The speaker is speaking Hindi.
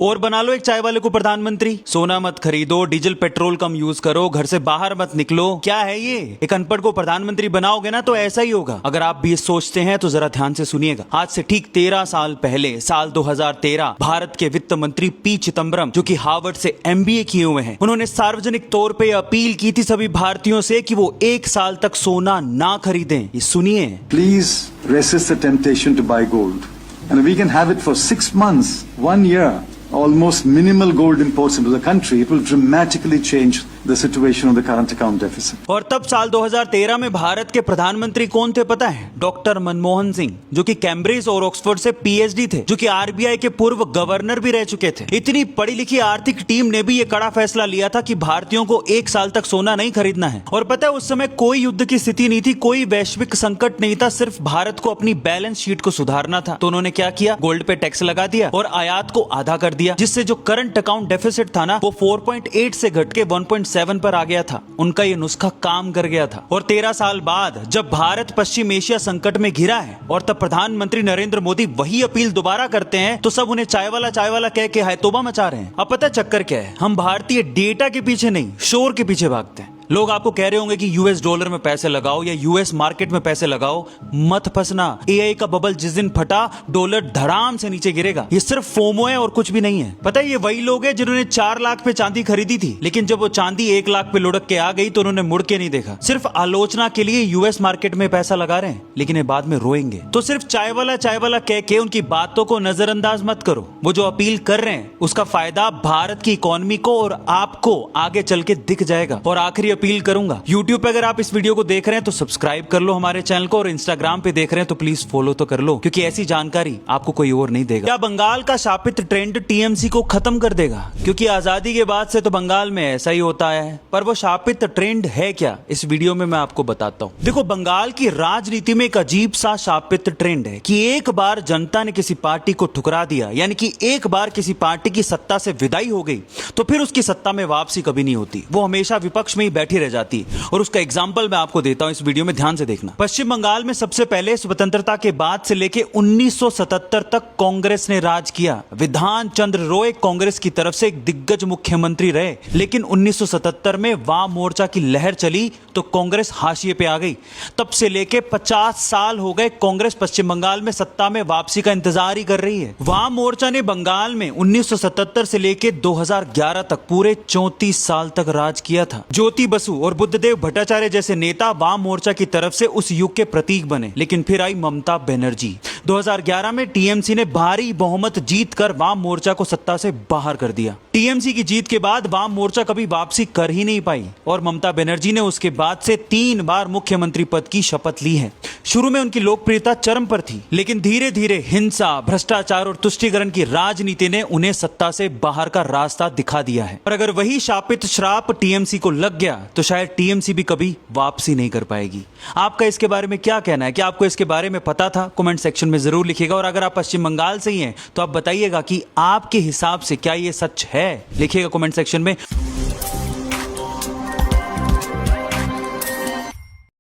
और बना लो एक चाय वाले को प्रधानमंत्री। सोना मत खरीदो, डीजल पेट्रोल कम यूज करो, घर से बाहर मत निकलो। क्या है ये? एक अनपढ़ को प्रधानमंत्री बनाओगे ना तो ऐसा ही होगा। अगर आप भी ये सोचते हैं तो जरा ध्यान से सुनिएगा। आज से ठीक 13 साल पहले साल 2013 भारत के वित्त मंत्री पी चिदम्बरम, जो कि हार्वर्ड से MBA किए हुए हैं, उन्होंने सार्वजनिक तौर पे अपील की थी सभी भारतीयों से कि वो 1 साल तक सोना ना खरीदें। ये सुनिए। Please resist the temptation to buy gold. And we can have it for 6 months, 1 year. Almost minimal gold imports into the country, it will dramatically change the situation of the current account deficit. और तब साल 2013 में भारत के प्रधानमंत्री कौन थे पता है? डॉक्टर मनमोहन सिंह, जो कि कैम्ब्रिज और ऑक्सफोर्ड से PhD थे, जो कि RBI के पूर्व गवर्नर भी रह चुके थे। इतनी पढ़ी लिखी आर्थिक टीम ने भी ये कड़ा फैसला लिया था कि भारतीयों को 1 साल तक सोना नहीं खरीदना है। और पता है उस समय कोई युद्ध की स्थिति नहीं थी, कोई वैश्विक संकट नहीं था, सिर्फ भारत को अपनी बैलेंस शीट को सुधारना था। तो उन्होंने क्या किया? गोल्ड पे टैक्स लगा दिया और आयात को आधा कर दिया, जिससे जो करंट अकाउंट डेफिसिट था ना, वो 4.8 से घट के 1.7 पर आ गया था। उनका ये नुस्खा काम कर गया था। और 13 साल बाद जब भारत पश्चिम एशिया संकट में घिरा है और तब प्रधानमंत्री नरेंद्र मोदी वही अपील दोबारा करते हैं, तो सब उन्हें चाय वाला कह के हाय तौबा मचा रहे हैं। अब पता चक्कर क्या है? हम भारतीय डेटा के पीछे नहीं, शोर के पीछे भागते हैं। लोग आपको कह रहे होंगे कि US डॉलर में पैसे लगाओ या US मार्केट में पैसे लगाओ, मत फंसना। AI का बबल जिस दिन फटा, डॉलर धड़ाम से नीचे गिरेगा। ये सिर्फ फोमो है और कुछ भी नहीं है। पता है ये वही लोग हैं जिन्होंने 4 लाख पे चांदी खरीदी थी, लेकिन जब वो चांदी 1 लाख पे लुढ़क के आ गई तो उन्होंने मुड़ के नहीं देखा। सिर्फ आलोचना के लिए US मार्केट में पैसा लगा रहे हैं, लेकिन ये बाद में रोएंगे। तो सिर्फ चाय वाला कह के उनकी बातों को नजरअंदाज मत करो। वो जो अपील कर रहे हैं उसका फायदा भारत की इकोनॉमी को और आपको आगे चल के दिख जाएगा। और आखिरी अपील करूंगा, YouTube पे अगर आप इस वीडियो को देख रहे हैं तो सब्सक्राइब कर लो हमारे चैनल को, और Instagram पे देख रहे हैं तो प्लीज फॉलो तो कर लो, क्योंकि ऐसी जानकारी आपको कोई और नहीं देगा। क्या बंगाल का शापित ट्रेंड TMC को खत्म कर देगा? क्योंकि आजादी के बाद से तो बंगाल में ऐसा ही होता है, पर वो शापित ट्रेंड है क्या, इस वीडियो में मैं आपको बताता हूँ। देखो, बंगाल की राजनीति में एक अजीब सा शापित ट्रेंड है कि एक बार जनता ने किसी पार्टी को ठुकरा दिया, यानी कि एक बार किसी पार्टी की सत्ता से विदाई हो गई, तो फिर उसकी सत्ता में वापसी कभी नहीं होती। वो हमेशा विपक्ष में ही बैठी रह जाती है। और उसका एग्जाम्पल मैं आपको देता हूं, इस वीडियो में ध्यान से देखना। पश्चिम बंगाल में सबसे पहले स्वतंत्रता के बाद से लेके 1977 तक कांग्रेस ने राज किया। विधान चंद्र रॉय कांग्रेस की तरफ से एक दिग्गज मुख्यमंत्री रहे, लेकिन 1977 में वाम मोर्चा की लहर चली तो कांग्रेस हाशिए पे आ गई। तब से लेके 50 साल हो गए कांग्रेस पश्चिम बंगाल में सत्ता में वापसी का इंतजार ही कर रही है। वाम मोर्चा ने बंगाल में 1977 से लेके 2011 तक पूरे 34 साल तक राज किया था। ज्योति बसु और बुद्धदेव भट्टाचार्य जैसे नेता वाम मोर्चा की तरफ से उस युग के प्रतीक बने, लेकिन फिर आई ममता बनर्जी। 2011 में TMC ने भारी बहुमत जीतकर वाम मोर्चा को सत्ता से बाहर कर दिया। TMC की जीत के बाद वाम मोर्चा कभी वापसी कर ही नहीं पाई और ममता बनर्जी ने उसके बाद से 3 बार मुख्यमंत्री पद की शपथ ली है। शुरू में उनकी लोकप्रियता चरम पर थी, लेकिन धीरे धीरे हिंसा, भ्रष्टाचार और तुष्टीकरण की राजनीति ने उन्हें सत्ता से बाहर का रास्ता दिखा दिया है। और अगर वही शापित श्राप TMC को लग गया तो शायद TMC भी कभी वापसी नहीं कर पाएगी। आपका इसके बारे में क्या कहना है? क्या आपको इसके बारे में पता था? कमेंट सेक्शन में जरूर लिखिएगा। और अगर आप पश्चिम बंगाल से ही हैं तो आप बताइएगा कि आपके हिसाब से क्या ये सच है, लिखिएगा कमेंट सेक्शन में।